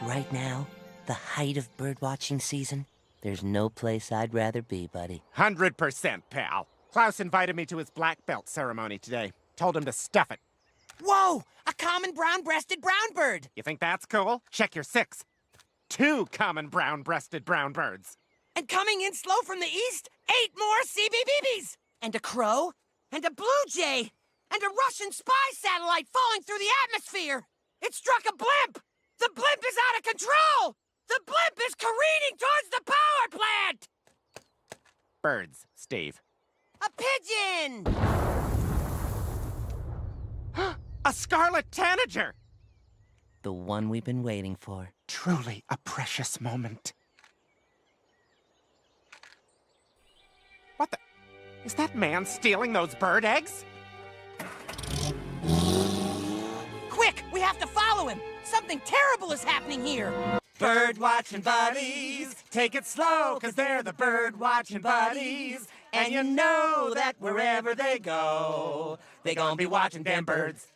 Right now, the height of birdwatching season, there's no place I'd rather be, buddy. 100%, pal. Klaus invited me to his black belt ceremony today. Told him to stuff it. Whoa! A common brown-breasted brown bird! You think that's cool? Check your 6. 2 common brown-breasted brown birds. And coming in slow from the east, 8 more CBBBs! And a crow, and a blue jay, and a Russian spy satellite falling through the atmosphere! It struck a blimp! The blimp is out of control! The blimp is careening towards the power plant! Birds, Steve. A pigeon! A scarlet tanager! The one we've been waiting for. Truly a precious moment. What the? Is that man stealing those bird eggs? Quick! We have to follow him! Something terrible is happening here! Bird watching buddies, take it slow, 'cause they're the bird watching buddies. And you know that wherever they go, they gonna be watching them birds.